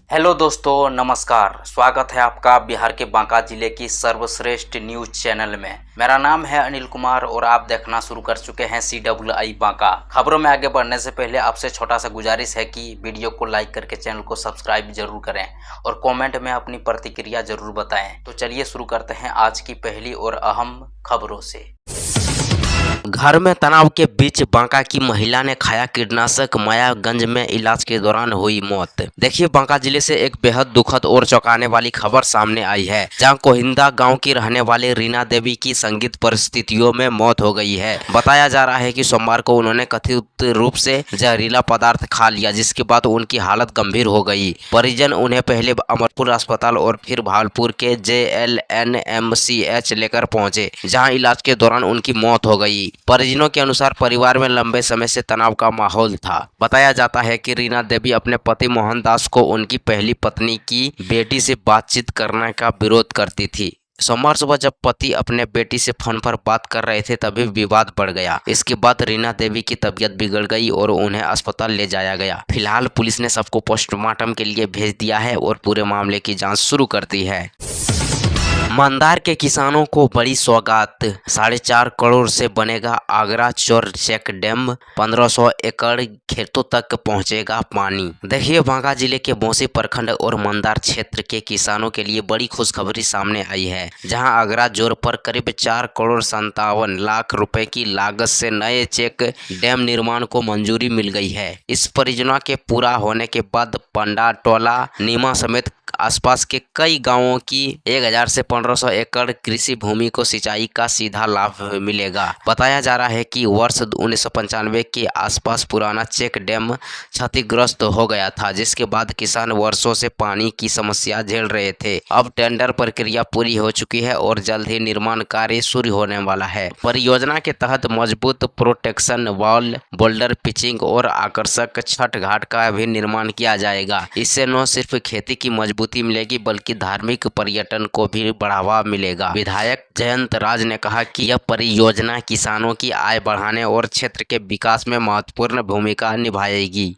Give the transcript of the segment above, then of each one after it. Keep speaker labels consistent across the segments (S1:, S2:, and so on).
S1: Hello दोस्तों, नमस्कार। स्वागत है आपका बिहार के बांका जिले की सर्वश्रेष्ठ न्यूज चैनल में। मेरा नाम है अनिल कुमार और आप देखना शुरू कर चुके हैं CWI बांका। खबरों में आगे बढ़ने से पहले आपसे छोटा सा गुजारिश है कि वीडियो को लाइक करके चैनल को सब्सक्राइब जरूर करें और कमेंट में अपनी प्रतिक्रिया जरूर बताएं। तो चलिए शुरू करते हैं आज की पहली और अहम खबरों से। घर में तनाव के बीच बांका की महिला ने खाया कीटनाशक, मायागंज में इलाज के दौरान हुई मौत। देखिए, बांका जिले से एक बेहद दुखद और चौंकाने वाली खबर सामने आई है, जहां कोहिंदा गांव की रहने वाली रीना देवी की संदिग्ध परिस्थितियों में मौत हो गई है। बताया जा रहा है कि सोमवार को उन्होंने कथित रूप से जहरीला पदार्थ खा लिया, जिसके बाद उनकी हालत गंभीर हो गई। परिजन उन्हें पहले अमरपुर अस्पताल और फिर भागलपुर के JLNMCH लेकर पहुंचे, जहां इलाज के दौरान उनकी मौत हो गई। परिजनों के अनुसार परिवार में लंबे समय से तनाव का माहौल था। बताया जाता है कि रीना देवी अपने पति मोहनदास को उनकी पहली पत्नी की बेटी से बातचीत करने का विरोध करती थी। सोमवार सुबह जब पति अपने बेटी से फोन पर बात कर रहे थे, तभी विवाद बढ़ गया। इसके बाद रीना देवी की तबीयत बिगड़ गई और उन्हें अस्पताल ले जाया गया। फिलहाल पुलिस ने सबको पोस्टमार्टम के लिए भेज दिया है और पूरे मामले की जांच शुरू कर दी है। मंदार के किसानों को बड़ी सौगात, 4.5 करोड़ से बनेगा आगरा चोर चेक डैम, 1500 एकड़ खेतों तक पहुंचेगा पानी। देखिए, बांका जिले के बौंसी प्रखंड और मंदार क्षेत्र के किसानों के लिए बड़ी खुशखबरी सामने आई है, जहां आगरा जोर पर करीब 4 करोड़ 57 लाख रुपए की लागत से नए चेक डैम निर्माण को मंजूरी मिल गई है। इस परियोजना के पूरा होने के बाद पंडा टोला नीमा समेत आसपास के कई गांवों की 1000 से 1500 एकड़ कृषि भूमि को सिंचाई का सीधा लाभ मिलेगा। बताया जा रहा है कि वर्ष 1995 के आसपास पुराना चेक डैम क्षतिग्रस्त हो गया था, जिसके बाद किसान वर्षों से पानी की समस्या झेल रहे थे। अब टेंडर प्रक्रिया पूरी हो चुकी है और जल्द ही निर्माण कार्य शुरू होने वाला है। परियोजना के तहत मजबूत प्रोटेक्शन वॉल, बोल्डर पिचिंग और आकर्षक छठ घाट का भी निर्माण किया जाएगा। इससे न सिर्फ खेती की मजबूती मिलेगी, बल्कि धार्मिक पर्यटन को भी बढ़ावा मिलेगा। विधायक जयंत राज ने कहा कि यह परियोजना किसानों की आय बढ़ाने और क्षेत्र के विकास में महत्वपूर्ण भूमिका निभाएगी।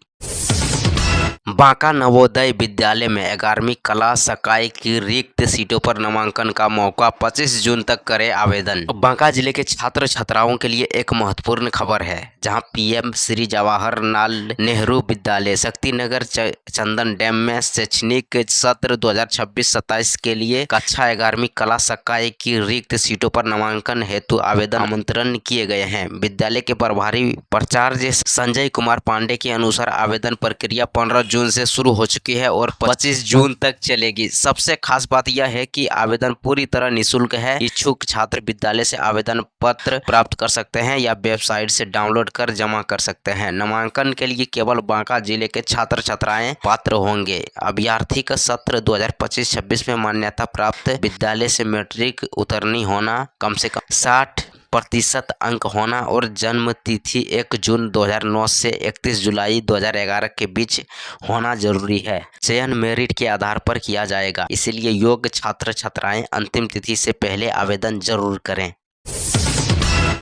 S1: बांका नवोदय विद्यालय में 11वीं कला सकाई की रिक्त सीटों पर नामांकन का मौका, 25 जून तक करें आवेदन। बांका जिले के छात्र छात्राओं के लिए एक महत्वपूर्ण खबर है, जहां PM श्री जवाहरलाल नेहरू विद्यालय शक्तिनगर चंदन डैम में शैक्षणिक सत्र 2026-27 के लिए कक्षा 11वीं कला सकाई की रिक्त सीटों पर नामांकन हेतु आवेदन आमंत्रण किए गए हैं। विद्यालय के प्रभारी प्राचार्य संजय कुमार पांडे के अनुसार आवेदन प्रक्रिया 15 जून से शुरू हो चुकी है और 25 जून तक चलेगी। सबसे खास बात यह है कि आवेदन पूरी तरह निःशुल्क है। इच्छुक छात्र विद्यालय से आवेदन पत्र प्राप्त कर सकते हैं या वेबसाइट से डाउनलोड कर जमा कर सकते हैं। नामांकन के लिए केवल बांका जिले के छात्र छात्राएं पात्र होंगे। अभ्यर्थी का सत्र 2025-26 में मान्यता प्राप्त विद्यालय से मैट्रिक उत्तीर्ण होना, कम से कम 60% अंक होना और जन्म तिथि 1 जून 2009 से 31 जुलाई 2011 के बीच होना जरूरी है। चयन मेरिट के आधार पर किया जाएगा, इसलिए योग्य छात्र छात्राएं अंतिम तिथि से पहले आवेदन जरूर करें।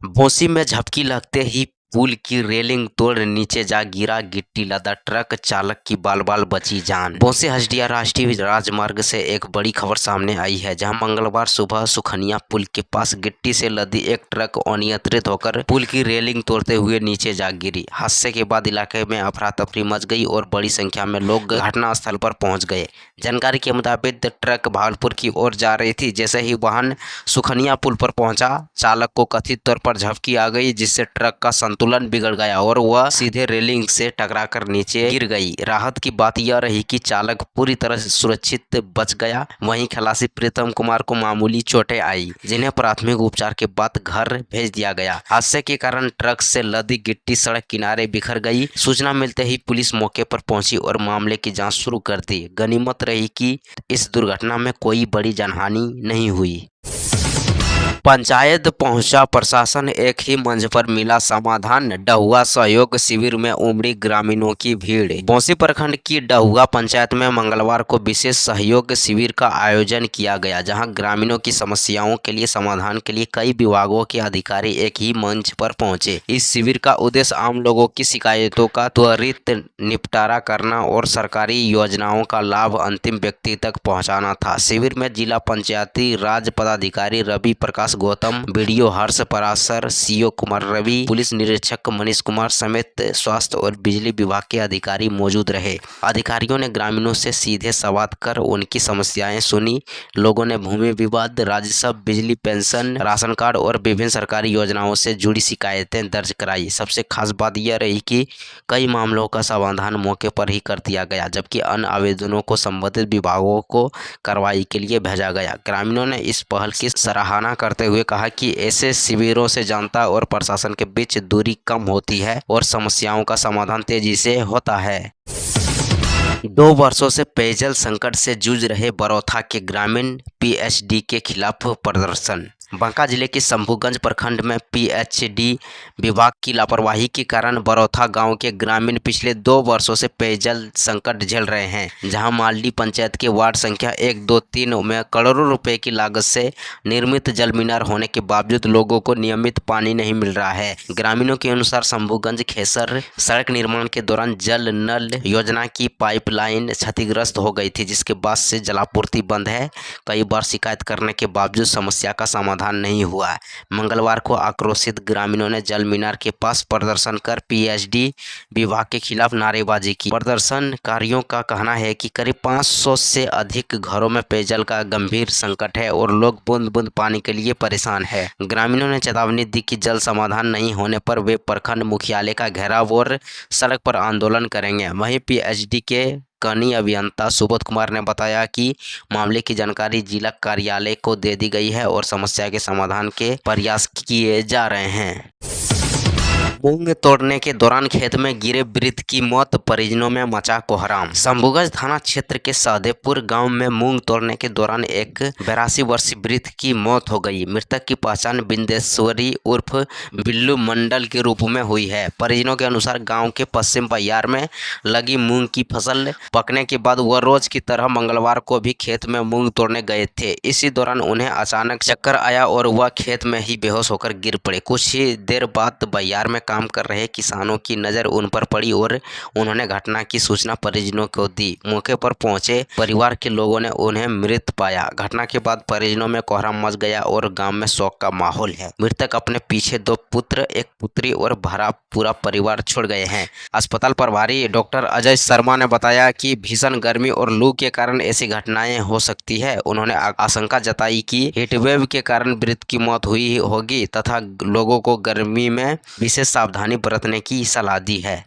S1: बौंसी में झपकी लगते ही पुल की रेलिंग तोड़ नीचे जा गिरा गिट्टी लदा ट्रक चालक की बाल बाल बची जान। बौंसी हसदिया राष्ट्रीय राजमार्ग से एक बड़ी खबर सामने आई है, जहां मंगलवार सुबह सुखनिया पुल के पास गिट्टी से लदी एक ट्रक अनियंत्रित होकर पुल की रेलिंग तोड़ते हुए नीचे जा गिरी। हादसे के बाद इलाके में अफरा तफरी मच गई और बड़ी संख्या में लोग घटनास्थल पर पहुंच गए। जानकारी के मुताबिक ट्रक भागलपुर की ओर जा रही थी। जैसे ही वाहन सुखनिया पुल पर पहुंचा, चालक को कथित तौर पर झपकी आ गई, जिससे ट्रक का संतुलन बिगड़ गया और वह सीधे रेलिंग से टकराकर नीचे गिर गई। राहत की बात यह रही कि चालक पूरी तरह से सुरक्षित बच गया। वहीं खलासी प्रीतम कुमार को मामूली चोटें आई, जिन्हें प्राथमिक उपचार के बाद घर भेज दिया गया। हादसे के कारण ट्रक से लदी गिट्टी सड़क किनारे बिखर गई। सूचना मिलते ही पुलिस मौके पर पहुंची और मामले की जांच शुरू कर दी। गनीमत रही कि इस दुर्घटना में कोई बड़ी जानहानि नहीं हुई। पंचायत पहुंचा प्रशासन, एक ही मंच पर मिला समाधान। डहुआ सहयोग शिविर में उमड़ी ग्रामीणों की भीड़। बौंसी प्रखंड की डहुआ पंचायत में मंगलवार को विशेष सहयोग शिविर का आयोजन किया गया, जहां ग्रामीणों की समस्याओं के लिए समाधान के लिए कई विभागों के अधिकारी एक ही मंच पर पहुंचे। इस शिविर का उद्देश्य आम लोगों की शिकायतों का त्वरित निपटारा करना और सरकारी योजनाओं का लाभ अंतिम व्यक्ति तक पहुंचाना था। शिविर में जिला पंचायती राज पदाधिकारी रवि प्रकाश गौतम, बीडीओ हर्ष पराशर, सीओ कुमार रवि, पुलिस निरीक्षक मनीष कुमार समेत स्वास्थ्य और बिजली विभाग के अधिकारी मौजूद रहे। अधिकारियों ने ग्रामीणों से सीधे संवाद कर उनकी समस्याएं सुनी। लोगों ने भूमि विवाद, राजस्व, बिजली, पेंशन, राशन कार्ड और विभिन्न सरकारी योजनाओं से जुड़ी शिकायतें दर्ज कराई। सबसे खास बात यह रही कि कई मामलों का समाधान मौके पर ही कर दिया गया, जबकि अन्य आवेदनों को संबंधित विभागों को कार्रवाई के लिए भेजा गया। ग्रामीणों ने इस पहल की सराहना करते हुए कहा कि ऐसे शिविरों से जनता और प्रशासन के बीच दूरी कम होती है और समस्याओं का समाधान तेजी से होता है। 2 वर्षों से पेयजल संकट से जूझ रहे बरौथा के ग्रामीण, पीएचडी के खिलाफ प्रदर्शन। बांका जिले के शंभूगंज प्रखंड में पीएचडी विभाग की लापरवाही के कारण बरौथा गांव के ग्रामीण पिछले 2 वर्षों से पेयजल संकट झेल रहे हैं, जहां मालडी पंचायत के वार्ड संख्या 1, 2, 3 में करोड़ों रुपए की लागत से निर्मित जल मीनार होने के बावजूद लोगों को नियमित पानी नहीं मिल रहा है। ग्रामीणों के अनुसार शंभूगंज खेसर सड़क निर्माण के दौरान जल नल योजना की पाइपलाइन क्षतिग्रस्त हो गई थी, जिसके बाद से जलापूर्ति बंद है। कई बार शिकायत करने के बावजूद समस्या का समाधान नहीं हुआ। मंगलवार को आक्रोशित ग्रामीणों ने जल मीनार के पास प्रदर्शन कर पीएचडी विभाग के खिलाफ नारेबाजी की। प्रदर्शनकारियों का कहना है कि करीब 500 से अधिक घरों में पेयजल का गंभीर संकट है और लोग बूंद बूंद पानी के लिए परेशान है। ग्रामीणों ने चेतावनी दी कि जल समाधान नहीं होने पर वे प्रखंड मुख्यालय का घेराव और सड़क पर आंदोलन करेंगे। वहीं पीएचडी के कनीय अभियंता सुबोध कुमार ने बताया कि मामले की जानकारी जिला कार्यालय को दे दी गई है और समस्या के समाधान के प्रयास किए जा रहे हैं। मूंग तोड़ने के दौरान खेत में गिरे वृद्ध की मौत, परिजनों में मचा कोहराम। शंभूगंज थाना क्षेत्र के सहदेवपुर गांव में मूंग तोड़ने के दौरान एक 82 वर्षीय वृद्ध की मौत हो गई। मृतक की पहचान बिंदेश्वरी उर्फ बिल्लू मंडल के रूप में हुई है। परिजनों के अनुसार गांव के पश्चिम बहियार में लगी मूंग की फसल पकने के बाद वह रोज की तरह मंगलवार को भी खेत में मूंग तोड़ने गए थे। इसी दौरान उन्हें अचानक चक्कर आया और वह खेत में ही बेहोश होकर गिर पड़े। कुछ ही देर बाद बहियार में काम कर रहे किसानों की नज़र उन पर पड़ी और उन्होंने घटना की सूचना परिजनों को दी। मौके पर पहुंचे परिवार के लोगों ने उन्हें मृत पाया। घटना के बाद परिजनों में कोहराम मच गया और गांव में शोक का माहौल है। मृतक अपने पीछे 2 पुत्र, 1 पुत्री और भरा पूरा परिवार छोड़ गए हैं। अस्पताल प्रभारी डॉक्टर अजय शर्मा ने बताया कि भीषण गर्मी और लू के कारण ऐसी घटनाएं हो सकती है। उन्होंने आशंका जताई कि हीटवेव के कारण वृद्ध की मौत हुई होगी तथा लोगों को गर्मी में विशेष सावधानी बरतने की सलाह दी है।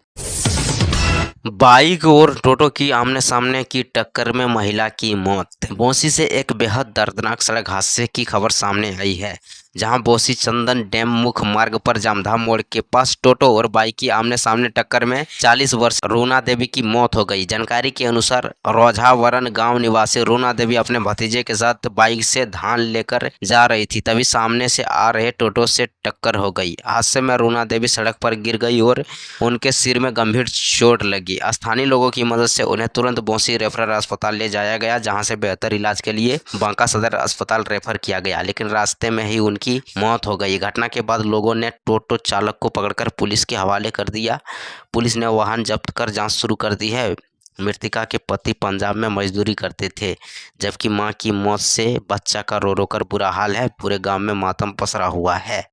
S1: बाइक और टोटो की आमने सामने की टक्कर में महिला की मौत। बौंसी से एक बेहद दर्दनाक सड़क हादसे की खबर सामने आई है, जहां बौंसी चंदन डैम मुख्य मार्ग पर जामधाम मोड़ के पास टोटो और बाइक की आमने सामने टक्कर में 40 वर्ष रूना देवी की मौत हो गई। जानकारी के अनुसार रोझावरन गांव निवासी रूना देवी अपने भतीजे के साथ बाइक से धान लेकर जा रही थी, तभी सामने से आ रहे टोटो से टक्कर हो गई। हादसे में रूना देवी सड़क पर गिर गई और उनके सिर में गंभीर चोट लगी। स्थानीय लोगों की मदद से उन्हें तुरंत बौंसी रेफरल अस्पताल ले जाया गया, जहां से बेहतर इलाज के लिए बांका सदर अस्पताल रेफर किया गया, लेकिन रास्ते में ही उनकी मौत हो गई। घटना के बाद लोगों ने टोटो चालक को पकड़कर पुलिस के हवाले कर दिया। पुलिस ने वाहन जब्त कर जांच शुरू कर दी है। मृतका के पति पंजाब में मजदूरी करते थे, जबकि मां की मौत से बच्चा का रो रो कर बुरा हाल है। पूरे गांव में मातम पसरा हुआ है।